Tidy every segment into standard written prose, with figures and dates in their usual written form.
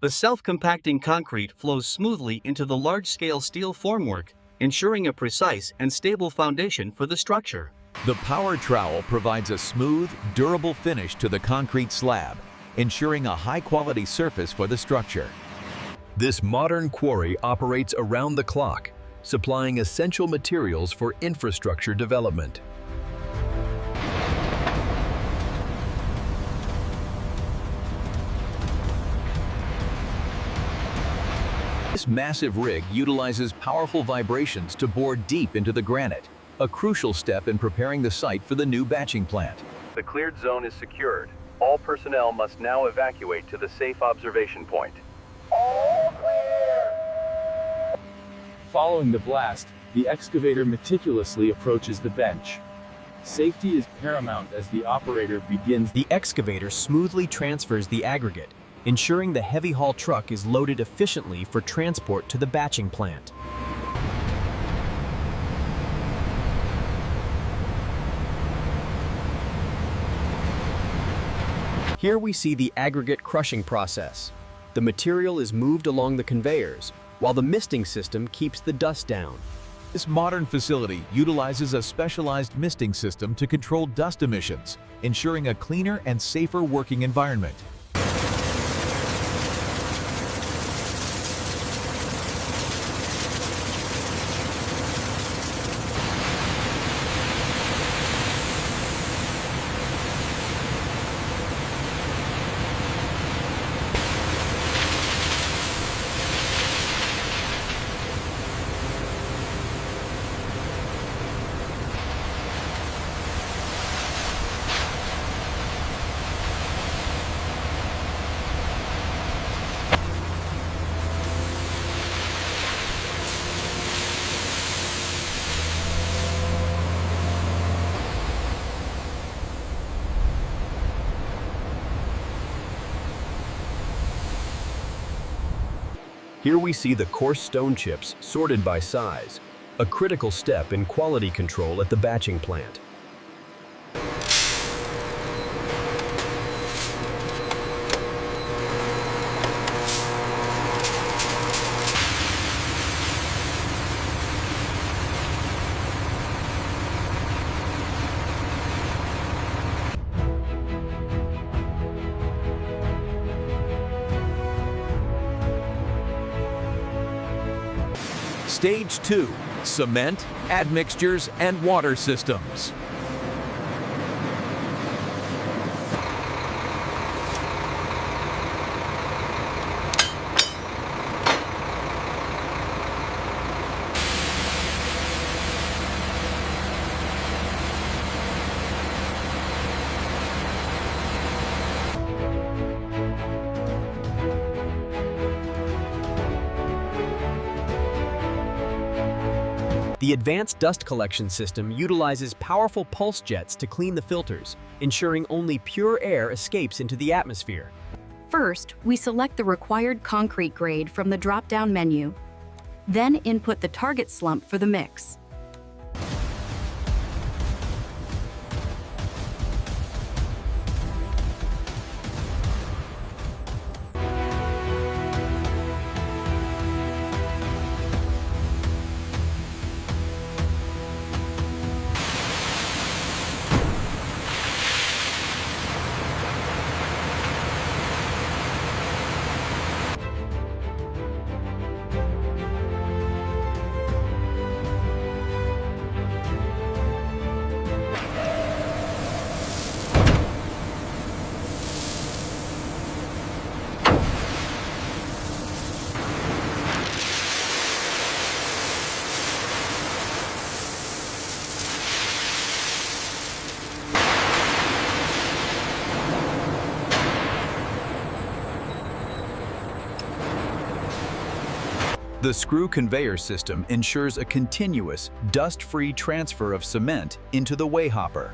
The self-compacting concrete flows smoothly into the large-scale steel formwork, ensuring a precise and stable foundation for the structure. The power trowel provides a smooth, durable finish to the concrete slab, ensuring a high-quality surface for the structure. This modern quarry operates around the clock, supplying essential materials for infrastructure development. This massive rig utilizes powerful vibrations to bore deep into the granite, a crucial step in preparing the site for the new batching plant. The cleared zone is secured. All personnel must now evacuate to the safe observation point. All clear! Following the blast, the excavator meticulously approaches the bench. Safety is paramount as the operator begins. The excavator smoothly transfers the aggregate, ensuring the heavy haul truck is loaded efficiently for transport to the batching plant. Here we see the aggregate crushing process. The material is moved along the conveyors, while the misting system keeps the dust down. This modern facility utilizes a specialized misting system to control dust emissions, ensuring a cleaner and safer working environment. Here we see the coarse stone chips sorted by size, a critical step in quality control at the batching plant. Stage 2. Cement, admixtures, and water systems. The advanced dust collection system utilizes powerful pulse jets to clean the filters, ensuring only pure air escapes into the atmosphere. First, we select the required concrete grade from the drop-down menu. Then input the target slump for the mix. The screw conveyor system ensures a continuous, dust-free transfer of cement into the weigh hopper.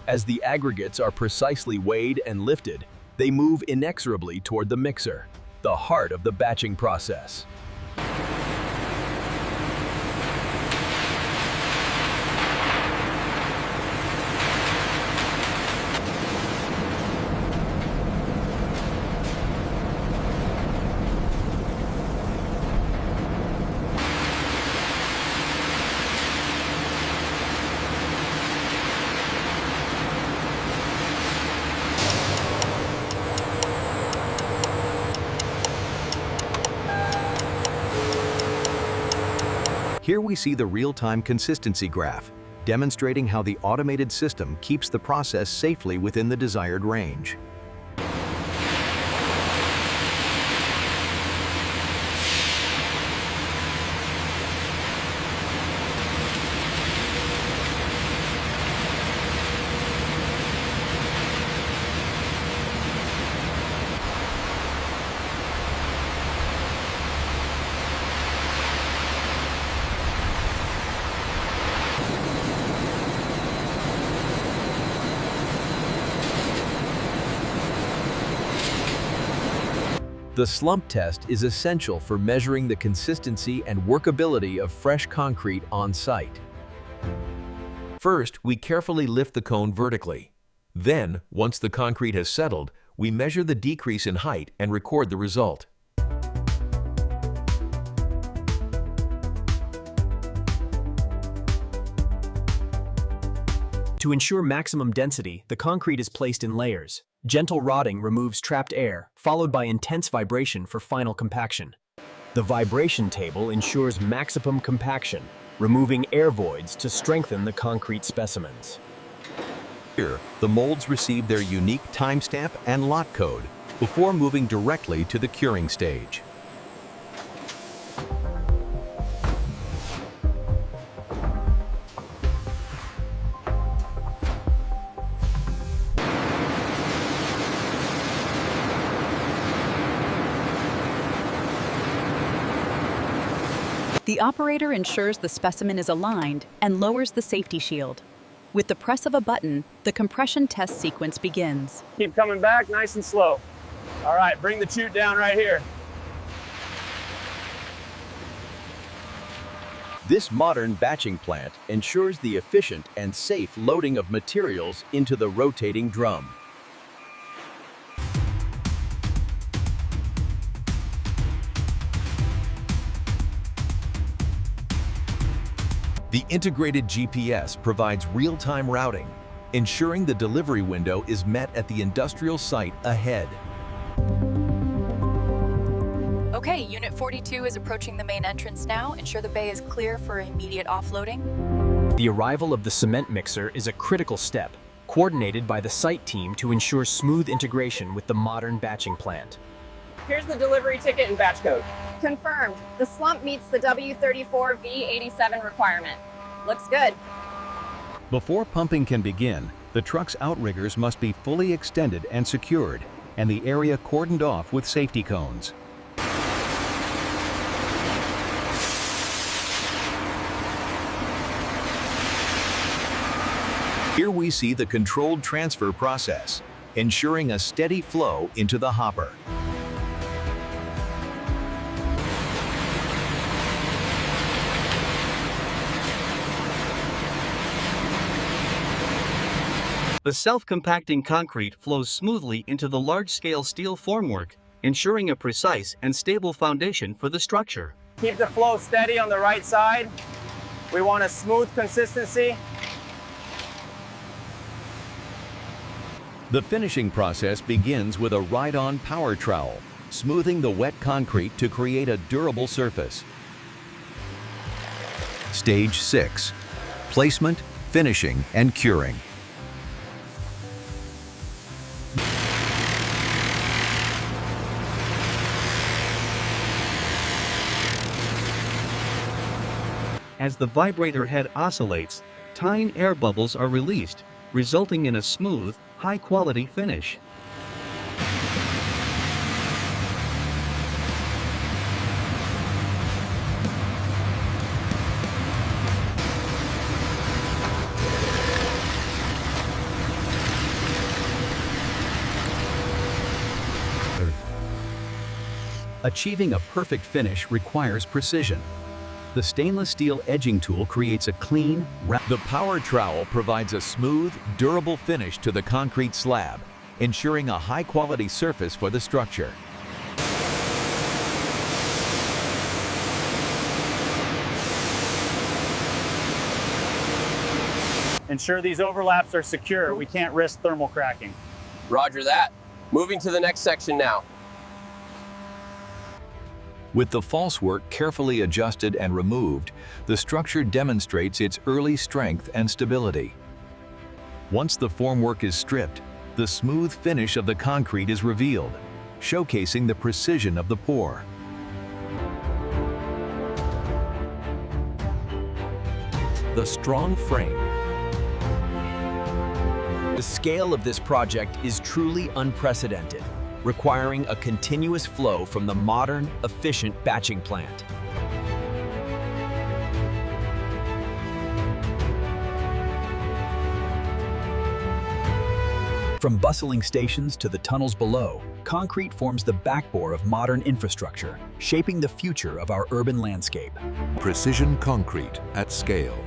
As the aggregates are precisely weighed and lifted, they move inexorably toward the mixer, the heart of the batching process. Here we see the real-time consistency graph, demonstrating how the automated system keeps the process safely within the desired range. The slump test is essential for measuring the consistency and workability of fresh concrete on site. First, we carefully lift the cone vertically. Then, once the concrete has settled, we measure the decrease in height and record the result. To ensure maximum density, the concrete is placed in layers. Gentle rotting removes trapped air, followed by intense vibration for final compaction. The vibration table ensures maximum compaction, removing air voids to strengthen the concrete specimens. Here, the molds receive their unique timestamp and lot code before moving directly to the curing stage. The operator ensures the specimen is aligned and lowers the safety shield. With the press of a button, the compression test sequence begins. Keep coming back nice and slow. All right, bring the chute down right here. This modern batching plant ensures the efficient and safe loading of materials into the rotating drum. The integrated GPS provides real-time routing, ensuring the delivery window is met at the industrial site ahead. Okay, Unit 42 is approaching the main entrance now. Ensure the bay is clear for immediate offloading. The arrival of the cement mixer is a critical step, coordinated by the site team to ensure smooth integration with the modern batching plant. Here's the delivery ticket and batch code. Confirmed. The slump meets the W34V87 requirement. Looks good. Before pumping can begin, the truck's outriggers must be fully extended and secured, and the area cordoned off with safety cones. Here we see the controlled transfer process, ensuring a steady flow into the hopper. The self-compacting concrete flows smoothly into the large-scale steel formwork, ensuring a precise and stable foundation for the structure. Keep the flow steady on the right side. We want a smooth consistency. The finishing process begins with a ride-on power trowel, smoothing the wet concrete to create a durable surface. Stage 6. Placement, finishing, and curing. As the vibrator head oscillates, tiny air bubbles are released, resulting in a smooth, high-quality finish. Achieving a perfect finish requires precision. The stainless steel edging tool creates a clean, The power trowel provides a smooth, durable finish to the concrete slab, ensuring a high-quality surface for the structure. Ensure these overlaps are secure. We can't risk thermal cracking. Roger that. Moving to the next section now. With the falsework carefully adjusted and removed, the structure demonstrates its early strength and stability. Once the formwork is stripped, the smooth finish of the concrete is revealed, showcasing the precision of the pour. The strong frame. The scale of this project is truly unprecedented, requiring a continuous flow from the modern, efficient batching plant. From bustling stations to the tunnels below, concrete forms the backbone of modern infrastructure, shaping the future of our urban landscape. Precision concrete at scale.